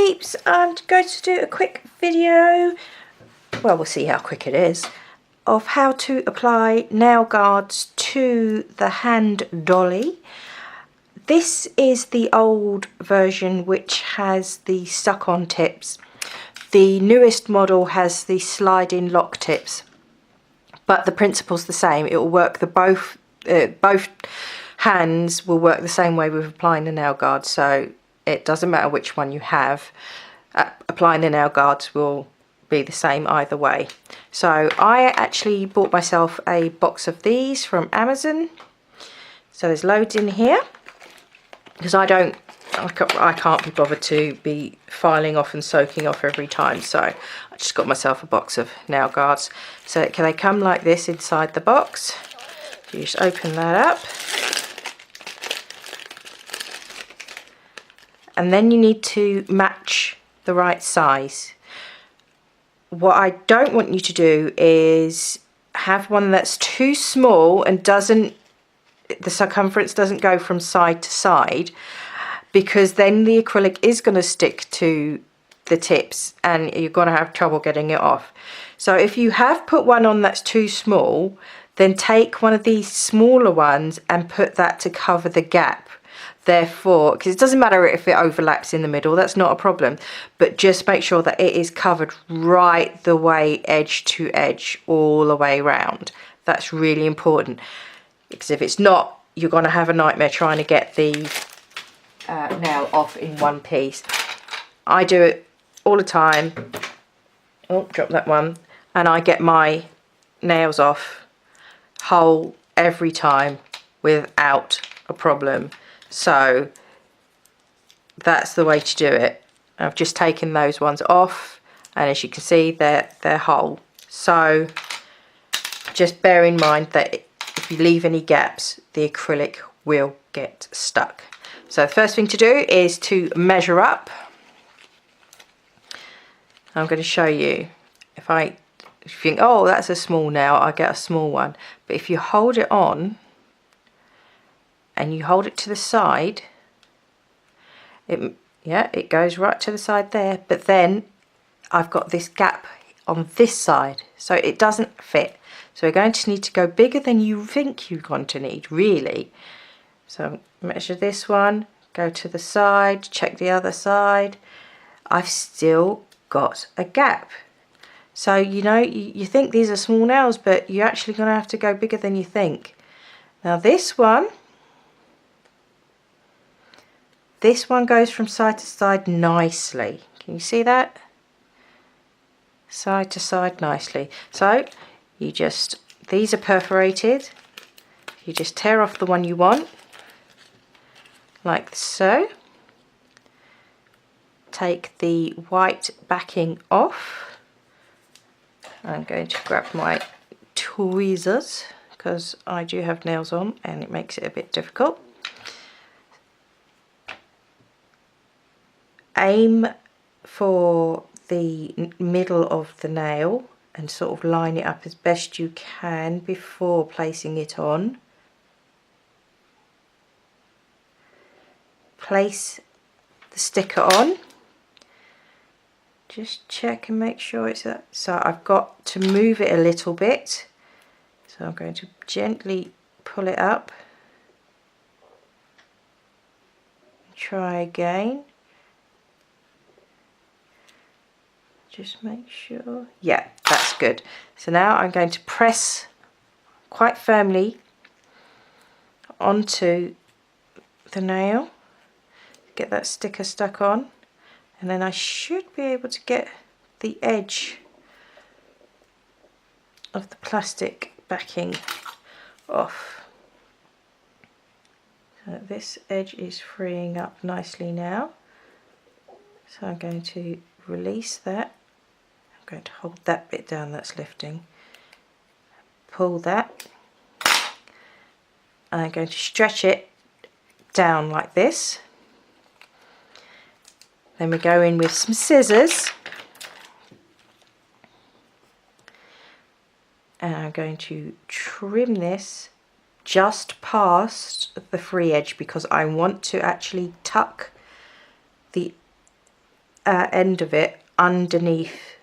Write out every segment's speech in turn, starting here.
peeps, I'm going to do a quick video, well we'll see how quick it is, of how to apply nail guards to the Handolly. This is the old version which has the stuck-on tips. The newest model has the sliding lock tips, but the principle's the same. It will work, both hands will work the same way with applying the nail guard, so it doesn't matter which one you have. Applying the nail guards will be the same either way. So I actually bought myself a box of these from Amazon. So there's loads in here because I can't be bothered to be filing off and soaking off every time, so I just got myself a box of nail guards. So they come like this inside the box. You just open that up, and then you need to match the right size. What I don't want you to do is have one that's too small and the circumference doesn't go from side to side, because then the acrylic is going to stick to the tips and you're going to have trouble getting it off. So if you have put one on that's too small, then take one of these smaller ones and put that to cover the gap. Therefore, because it doesn't matter if it overlaps in the middle, that's not a problem, but just make sure that it is covered right the way, edge to edge, all the way around. That's really important, because if it's not, you're going to have a nightmare trying to get the nail off in one piece. I do it all the time. Oh, drop that one. And I get my nails off whole every time without a problem. So that's the way to do it. I've just taken those ones off, and as you can see, they're whole. So just bear in mind that if you leave any gaps, the acrylic will get stuck. So the first thing to do is to measure up. I'm going to show you. If you think, oh, that's a small nail, I get a small one. But if you hold it on and you hold it to the side, it goes right to the side there. But then I've got this gap on this side, so it doesn't fit. So we're going to need to go bigger than you think you're going to need, really. So measure this one, go to the side, check the other side. I've still got a gap. So you think these are small nails, but you're actually going to have to go bigger than you think. Now this one goes from side to side nicely. Can you see that? Side to side nicely. So these are perforated. You just tear off the one you want, like so. Take the white backing off. I'm going to grab my tweezers because I do have nails on and it makes it a bit difficult. Aim for the middle of the nail and sort of line it up as best you can before placing it on. Place the sticker on. Just check and make sure it's that. So I've got to move it a little bit. So I'm going to gently pull it up. Try again. Just make sure. Yeah, that's good. So now I'm going to press quite firmly onto the nail. Get that sticker stuck on. And then I should be able to get the edge of the plastic backing off. So this edge is freeing up nicely now. So I'm going to release that. I'm going to hold that bit down that's lifting. Pull that. And I'm going to stretch it down like this. Then we go in with some scissors, and I'm going to trim this just past the free edge because I want to actually tuck the end of it underneath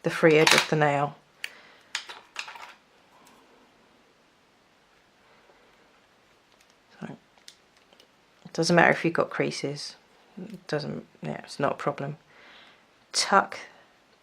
the free edge of the nail. So, it doesn't matter if you've got creases. It doesn't, yeah, it's not a problem. Tuck,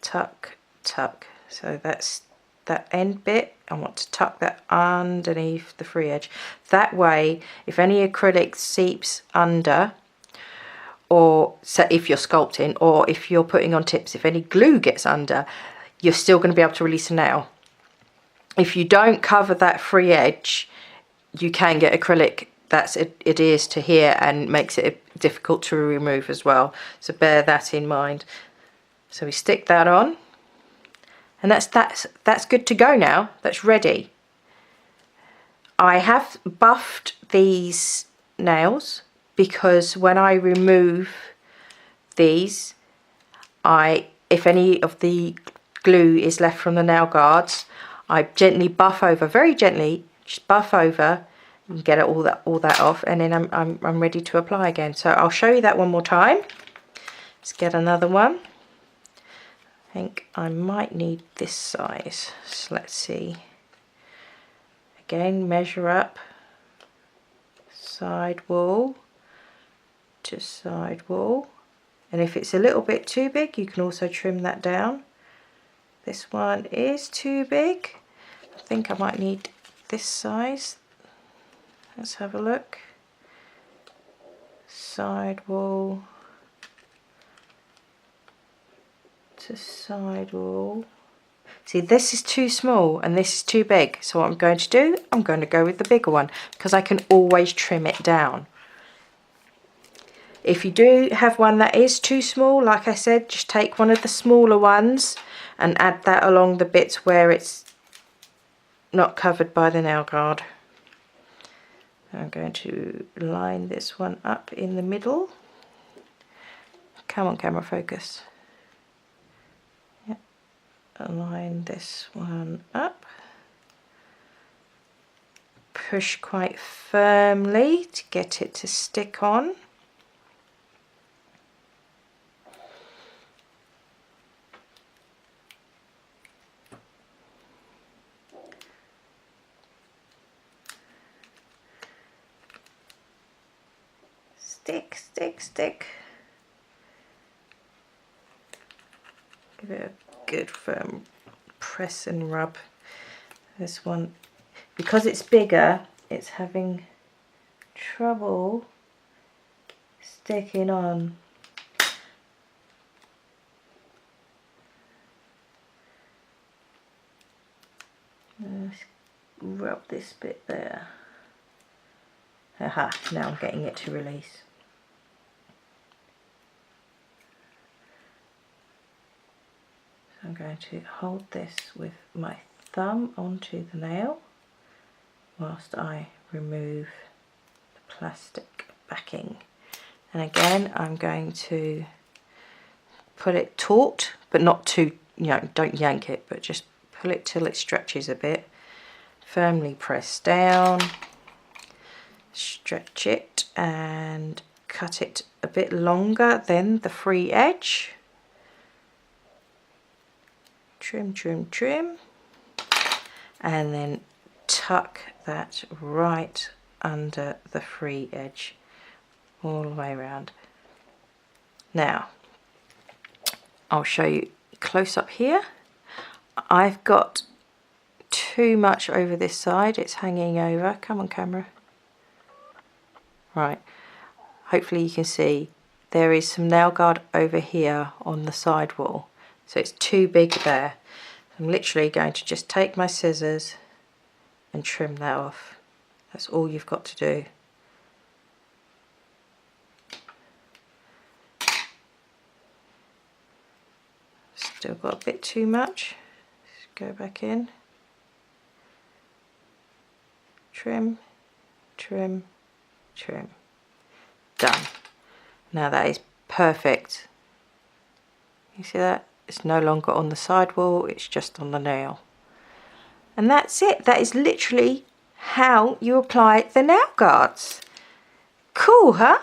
tuck, tuck. So that's that end bit. I want to tuck that underneath the free edge. That way, if any acrylic seeps under, or so if you're sculpting, or if you're putting on tips, if any glue gets under, you're still going to be able to release a nail. If you don't cover that free edge, you can get acrylic that's adheres to here and makes it difficult to remove as well. So bear that in mind. So we stick that on, and that's good to go now. That's ready. I have buffed these nails because when I remove these, if any of the glue is left from the nail guards, I gently buff over, very gently, just buff over and get all that off, and then I'm ready to apply again. So I'll show you that one more time. Let's get another one. I think I might need this size. So let's see. Again, measure up, side wall to side wall, and if it's a little bit too big, you can also trim that down. This one is too big. I think I might need this size. Let's have a look. Side wall to side wall. See, this is too small and this is too big. So what I'm going to do, I'm going to go with the bigger one because I can always trim it down. If you do have one that is too small, like I said, just take one of the smaller ones and add that along the bits where it's not covered by the nail guard. I'm going to line this one up in the middle. Come on, camera, focus. Yep. Align this one up. Push quite firmly to get it to stick on. Stick, stick, stick. Give it a good firm press and rub. This one, because it's bigger, it's having trouble sticking on. Let's rub this bit there. Aha, now I'm getting it to release. I'm going to hold this with my thumb onto the nail whilst I remove the plastic backing. And again, I'm going to put it taut, but not too, don't yank it, but just pull it till it stretches a bit. Firmly press down, stretch it and cut it a bit longer than the free edge. Trim, trim, trim, and then tuck that right under the free edge all the way around. Now I'll show you close up here. I've got too much over this side, it's hanging over. Come on, camera. Right, hopefully you can see there is some nail guard over here on the side wall. So it's too big there. I'm literally going to just take my scissors and trim that off. That's all you've got to do. Still got a bit too much. Just go back in. Trim, trim, trim. Done. Now that is perfect. You see that? It's no longer on the sidewall, it's just on the nail. And that's it. That is literally how you apply the nail guards. Cool, huh?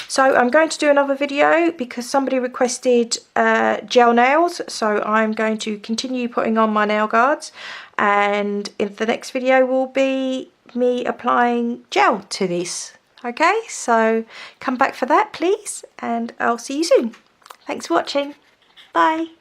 So I'm going to do another video because somebody requested gel nails, so I'm going to continue putting on my nail guards, and in the next video will be me applying gel to this. Okay, so come back for that please, and I'll see you soon. Thanks for watching. Bye.